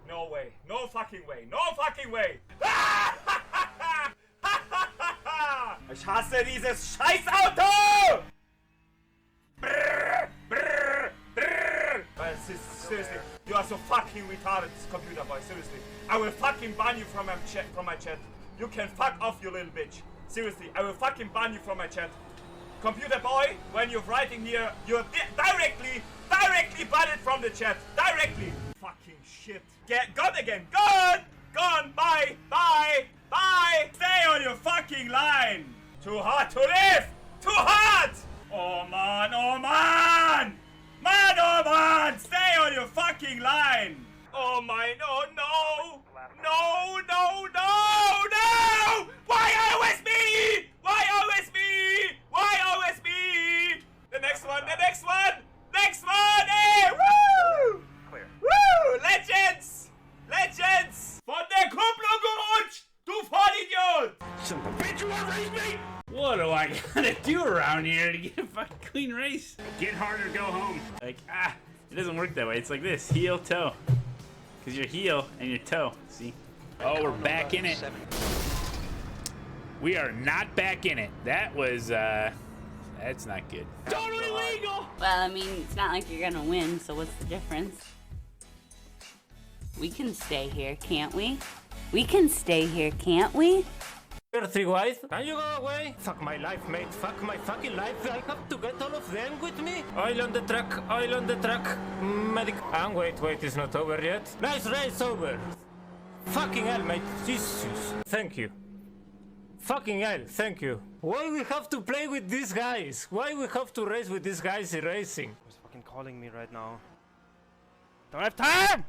No way. No fucking way. No fucking way. Ich hasse dieses Scheißauto! Brrr, brrr, brrr. Seriously, you are so fucking retarded, computer boy. Seriously, I will fucking ban you from my chat. You can fuck off, you little bitch. Seriously, I will fucking ban you from my chat. Computer boy, when you're writing here, you're directly banned from the chat. Directly. Fucking shit. Gone again. Gone. Bye. Stay on your fucking line. Too hard to live. Too hard. Oh man. Stay on your fucking line. Oh my, no. Why always me? The next one. Hey, woo! Clear. Woo! Legends! Von der Kupplung gerutscht! Du Vollidiot! Son of a bitch, you wanna race me? What do I gotta do around here to get a fucking clean race? Get harder, go home. Like, it doesn't work that way. It's like this, heel, toe. Cause your heel and your toe, see? Oh, we're back in it. We are not back in it. That was, that's not good. Totally legal! Well, I mean, it's not like you're gonna win, so what's the difference? We can stay here, can't we? You're three white. Can you go away? Fuck my life, mate. Fuck my fucking life. I have to get all of them with me. Oil on the truck. Medic. And wait, it's not over yet. Nice race over. Fucking hell, mate. Jesus. Thank you. Fucking hell, thank you. Why we have to play with these guys? Why we have to race with these guys in racing? He's fucking calling me right now. Don't have time!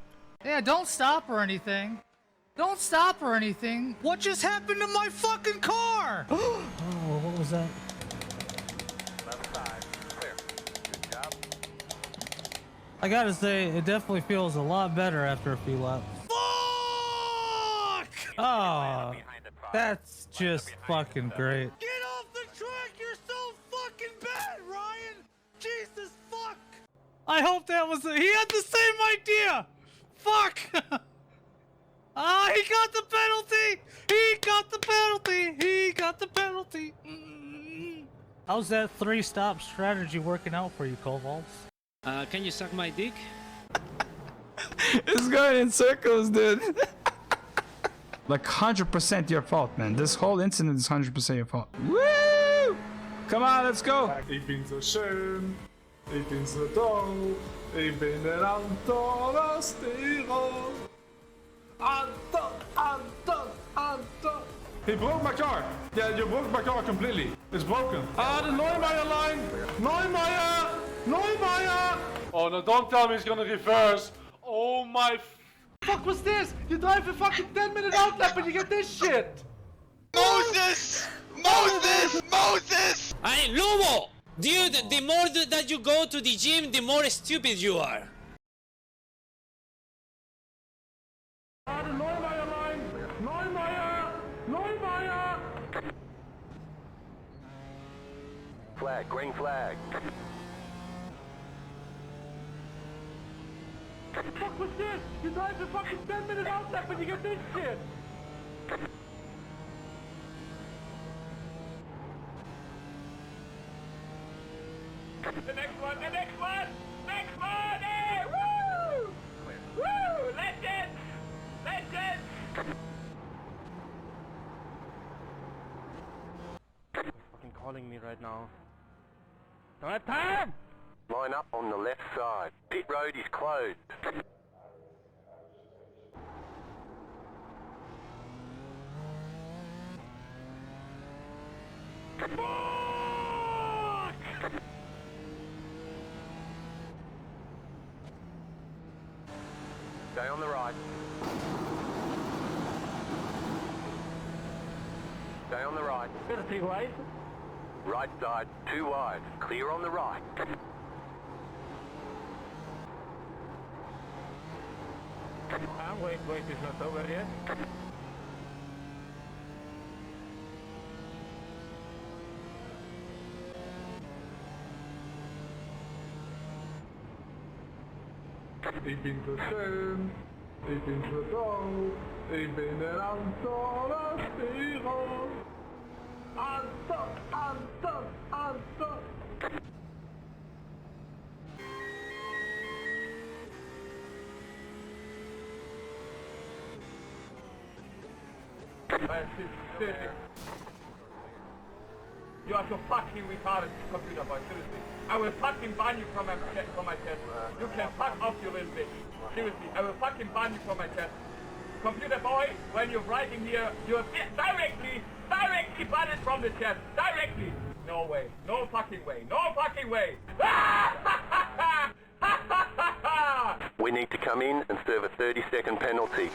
Yeah, don't stop or anything. What just happened to my fucking car? Oh, what was that? Left side. Clear. Good job. I gotta say, it definitely feels a lot better after a few laps. Fuck! Oh, that's just fucking great. Get off the track! You're so fucking bad, Ryan! Jesus fuck! I hope that was he had the same idea. Fuck! He got the penalty. How's that 3-stop strategy working out for you, Koval's? Can you suck my dick? It's going in circles, dude. Like 100% your fault, man. This whole incident is 100% your fault. Woo! Come on, let's go. Ich bin so schön, ich bin so toll, ich bin der Anton aus Tirol. Anton. He broke my car. Yeah, you broke my car completely. It's broken. The Neumeier line. Neumeier. Oh no, don't tell me he's gonna reverse. Oh my fuck was this? You drive a fucking 10-minute outlap and you get this shit. Moses! Hey, Lubo! Dude, the more that you go to the gym, the more stupid you are. The Neumeier line. Neumeier. Flag, green flag. What the fuck was this? You drive a fucking 10-minute outlap and you get this shit. The next one! Hey, woo! Woo! Legends! Fucking calling me right now. Don't have time! Line up on the left side. Pit road is closed. Stay on the right. Stay on the right. You're three white. Right side, 2 wide. Clear on the right. And wait, it's not over yet. Ich bin so schön, Ik ben zo dood. Ik ben een Anton Spiegel. Anton, Anton, Anton. You are so fucking retarded, computer boy, seriously. I will fucking ban you from my chat. You can fuck off, you little bitch. Seriously, I will fucking ban you from my chat. Computer boy, when you're writing here, you're directly banned from the chat. Directly. No way. No fucking way. No fucking way. We need to come in and serve a 30-second penalty.